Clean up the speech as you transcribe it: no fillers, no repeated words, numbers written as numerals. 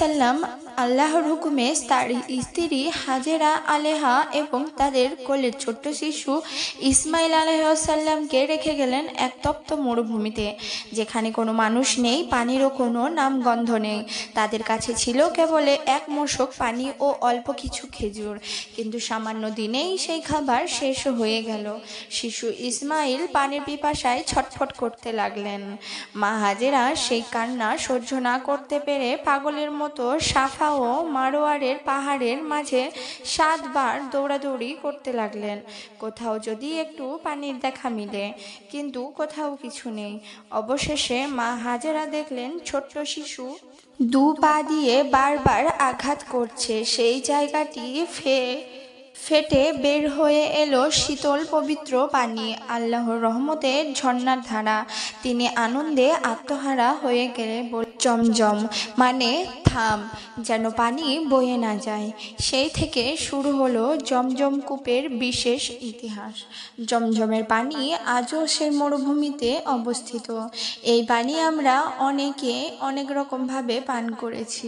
আলাইসাল্লাম আল্লাহর হুকুমে তার স্ত্রী হাজেরা আলেহা এবং তাদের কোলের ছোট্ট শিশু ইসমাইল আলাইসাল্লামকে রেখে গেলেন এক তপ্ত মরুভূমিতে, যেখানে কোনো মানুষ নেই, পানিরও কোনো নামগন্ধ নেই। তাদের কাছে ছিল কেবল এক মশক পানি ও অল্প কিছু খেজুর, কিন্তু সামান্য দিনেই সেই খাবার শেষ হয়ে গেল। শিশু ইসমাইল পানির পিপাসায় ছটফট করতে লাগলেন। মা হাজেরা সেই কান্না সহ্য না করতে পেরে পাগলের মতো সাফা ও মারোয়ারের পাহাড়ের মাঝে 7 বার দৌড়াদৌড়ি করতে লাগলেন, কোথাও যদি একটু পানির দেখা মিলে, কিন্তু কোথাও কিছু নেই। অবশেষে মা হাজেরা দেখলেন ছোট্ট শিশু 2 পা দিয়ে বারবার আঘাত করছে। সেই জায়গাটি ফেটে বের হয়ে এলো শীতল পবিত্র পানি, আল্লাহর রহমতের ঝর্ণার ধারা। তিনি আনন্দে আত্মহারা হয়ে গেলে জমজম মানে থাম, যেন পানি বয়ে না যায়। সেই থেকে শুরু হলো জমজম কূপের বিশেষ ইতিহাস। জমজমের পানি আজও সেই মরুভূমিতে অবস্থিত। এই পানি আমরা অনেকে অনেক রকমভাবে পান করেছি।